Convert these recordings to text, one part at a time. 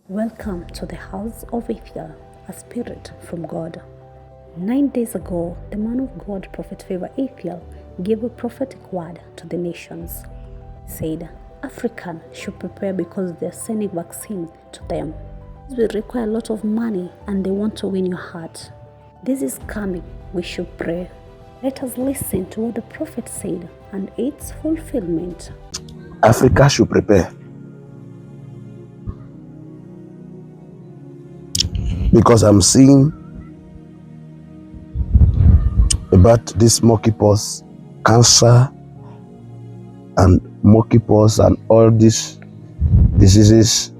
Welcome to the house of ithiel, a spirit from God. 9 days ago, the man of God, Prophet Favor Ithiel, gave a prophetic word to the nations. He said, Africans should prepare because they're sending vaccine to them. This will require a lot of money and they want to win your heart. This is coming, we should pray. Let us listen to what the prophet said and its fulfillment. Africa should prepare. Because I'm seeing about this monkeypox, cancer, and monkeypox, and all these diseases,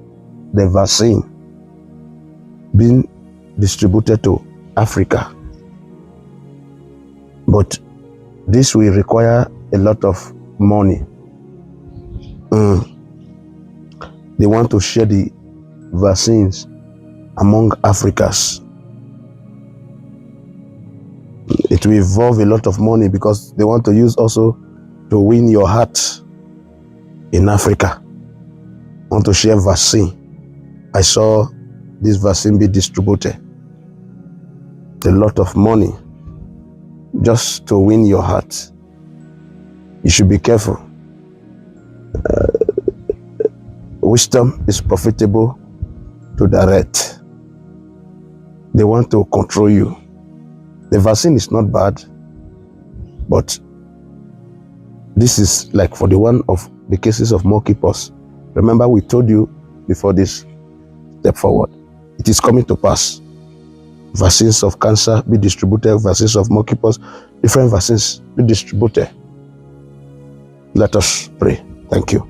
the vaccine being distributed to Africa. But this will require a lot of money. They want to share the vaccines among Africans. It will involve a lot of money because they want to use also to win your heart in Africa. Want to share vaccine. I saw this vaccine be distributed. A lot of money just to win your heart. You should be careful. Wisdom is profitable to direct. They want to control you. The vaccine is not bad, but this is like for the one of the cases of monkeypox. Remember, we told you before this step forward, it is coming to pass. Vaccines of cancer be distributed, vaccines of monkeypox, different vaccines be distributed. Let us pray. Thank you.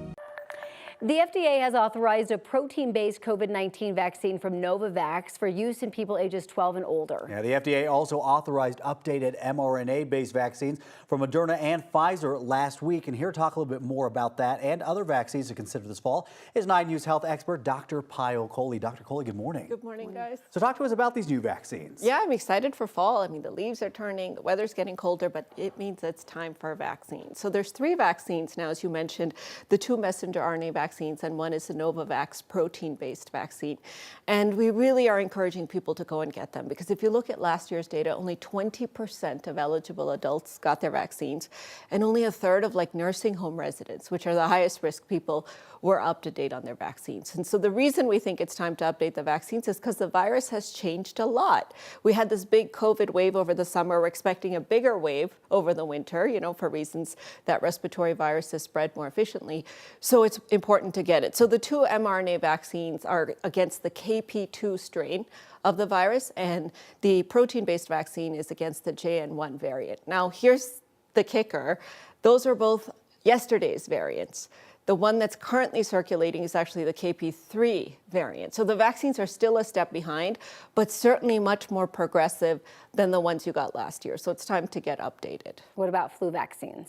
The FDA has authorized a protein-based COVID-19 vaccine from Novavax for use in people ages 12 and older. Yeah, the FDA also authorized updated mRNA-based vaccines from Moderna and Pfizer last week. And here to talk a little bit more about that and other vaccines to consider this fall is 9 News health expert Dr. Payal Kohli. Dr. Kohli, good morning. Good morning, guys. So talk to us about these new vaccines. Yeah, I'm excited for fall. I mean, the leaves are turning, the weather's getting colder, but it means it's time for a vaccine. So there's 3 vaccines now, as you mentioned, the 2 messenger RNA vaccines, and one is the Novavax protein-based vaccine. And we really are encouraging people to go and get them, because if you look at last year's data, only 20% of eligible adults got their vaccines, and only a third of nursing home residents, which are the highest risk people, were up to date on their vaccines. And so the reason we think it's time to update the vaccines is because the virus has changed a lot. We had this big COVID wave over the summer. We're expecting a bigger wave over the winter, for reasons that respiratory viruses spread more efficiently. So it's important to get it. So the 2 mRNA vaccines are against the KP2 strain of the virus, and the protein-based vaccine is against the JN1 variant. Now, here's the kicker. Those are both yesterday's variants. The one that's currently circulating is actually the KP3 variant. So the vaccines are still a step behind, but certainly much more progressive than the ones you got last year. So it's time to get updated. What about flu vaccines?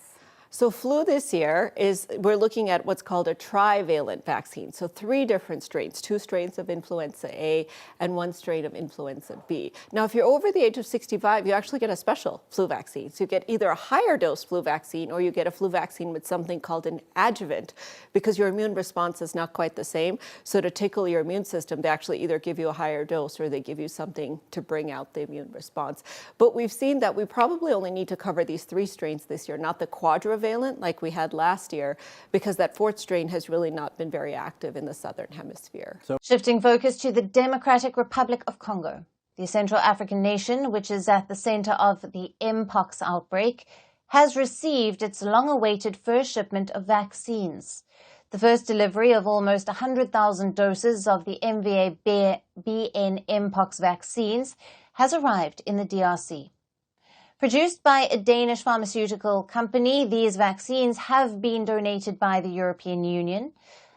So flu this year we're looking at what's called a trivalent vaccine. So 3 different strains, 2 strains of influenza A and 1 strain of influenza B. Now, if you're over the age of 65, you actually get a special flu vaccine. So you get either a higher dose flu vaccine or you get a flu vaccine with something called an adjuvant, because your immune response is not quite the same. So to tickle your immune system, they actually either give you a higher dose or they give you something to bring out the immune response. But we've seen that we probably only need to cover these 3 strains this year, not the quadrivalent like we had last year, because that 4th strain has really not been very active in the southern hemisphere. Shifting focus to the Democratic Republic of Congo, the Central African nation, which is at the center of the Mpox outbreak, has received its long-awaited first shipment of vaccines. The first delivery of almost 100,000 doses of the MVA-BN Mpox vaccines has arrived in the DRC. Produced by a Danish pharmaceutical company, these vaccines have been donated by the European Union.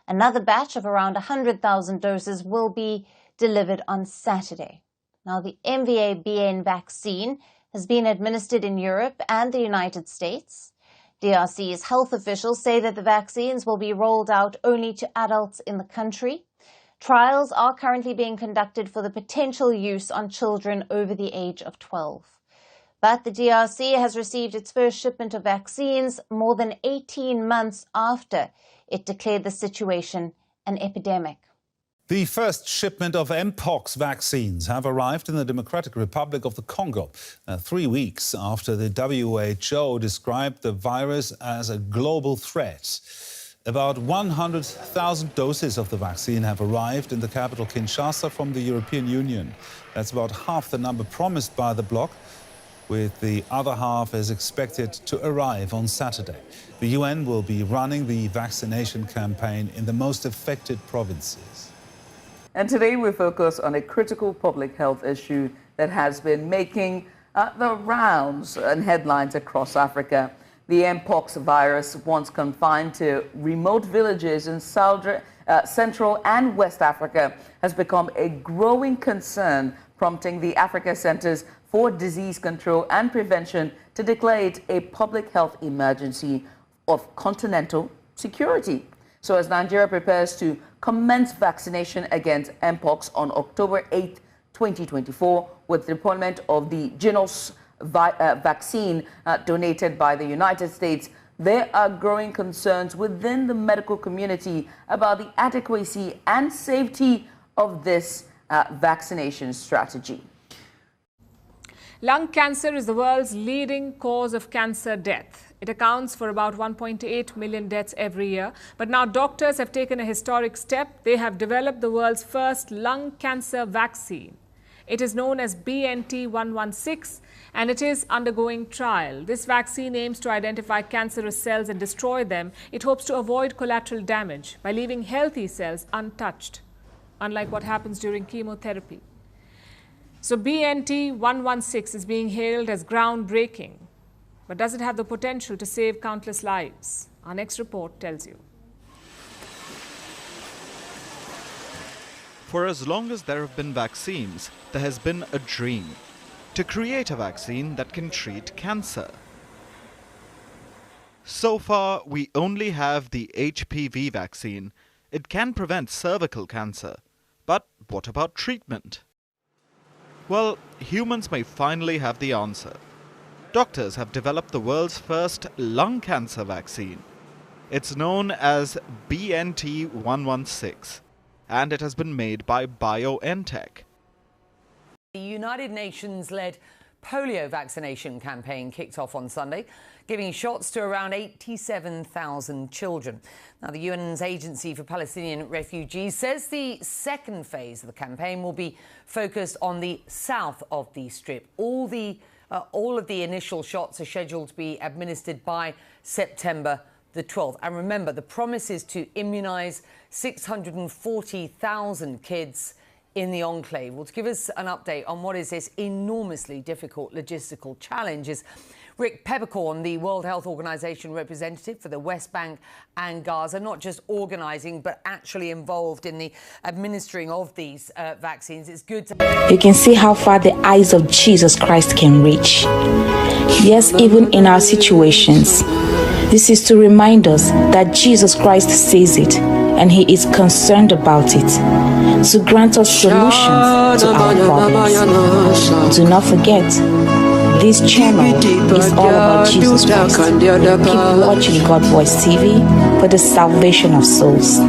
Another batch of around 100,000 doses will be delivered on Saturday. Now, the MVA-BN vaccine has been administered in Europe and the United States. DRC's health officials say that the vaccines will be rolled out only to adults in the country. Trials are currently being conducted for the potential use on children over the age of 12. But the DRC has received its first shipment of vaccines more than 18 months after it declared the situation an epidemic. The first shipment of Mpox vaccines have arrived in the Democratic Republic of the Congo, 3 weeks after the WHO described the virus as a global threat. About 100,000 doses of the vaccine have arrived in the capital Kinshasa from the European Union. That's about half the number promised by the bloc, with the other half is expected to arrive on Saturday. The UN will be running the vaccination campaign in the most affected provinces. And today we focus on a critical public health issue that has been making the rounds and headlines across Africa. The Mpox virus, once confined to remote villages in Central and West Africa, has become a growing concern, prompting the Africa Centers for Disease Control and Prevention to declare it a public health emergency of continental security. So as Nigeria prepares to commence vaccination against Mpox on October 8, 2024, with the deployment of the Genos vaccine donated by the United States, there are growing concerns within the medical community about the adequacy and safety of this vaccination strategy. Lung cancer is the world's leading cause of cancer death. It accounts for about 1.8 million deaths every year. But now doctors have taken a historic step. They have developed the world's first lung cancer vaccine. It is known as BNT116 and it is undergoing trial. This vaccine aims to identify cancerous cells and destroy them. It hopes to avoid collateral damage by leaving healthy cells untouched, unlike what happens during chemotherapy. So BNT116 is being hailed as groundbreaking. But does it have the potential to save countless lives? Our next report tells you. For as long as there have been vaccines, there has been a dream to create a vaccine that can treat cancer. So far, we only have the HPV vaccine. It can prevent cervical cancer. But what about treatment? Well, humans may finally have the answer. Doctors have developed the world's first lung cancer vaccine. It's known as BNT116, and it has been made by BioNTech. The United Nations-led polio vaccination campaign kicked off on Sunday, giving shots to around 87,000 children. Now, the UN's Agency for Palestinian Refugees says the second phase of the campaign will be focused on the south of the Strip. All of the initial shots are scheduled to be administered by September the 12th. And remember, the promise is to immunize 640,000 kids in the enclave. Well, to give us an update on what is this enormously difficult logistical challenge is Rick Peppercorn, the World Health Organization representative for the West Bank and Gaza, not just organising but actually involved in the administering of these vaccines. It's good to... You can see how far the eyes of Jesus Christ can reach. Yes, even in our situations. This is to remind us that Jesus Christ sees it and he is concerned about it, to grant us solutions to our problems. Do not forget, this channel is all about Jesus Christ. Keep watching God Voice TV for the salvation of souls.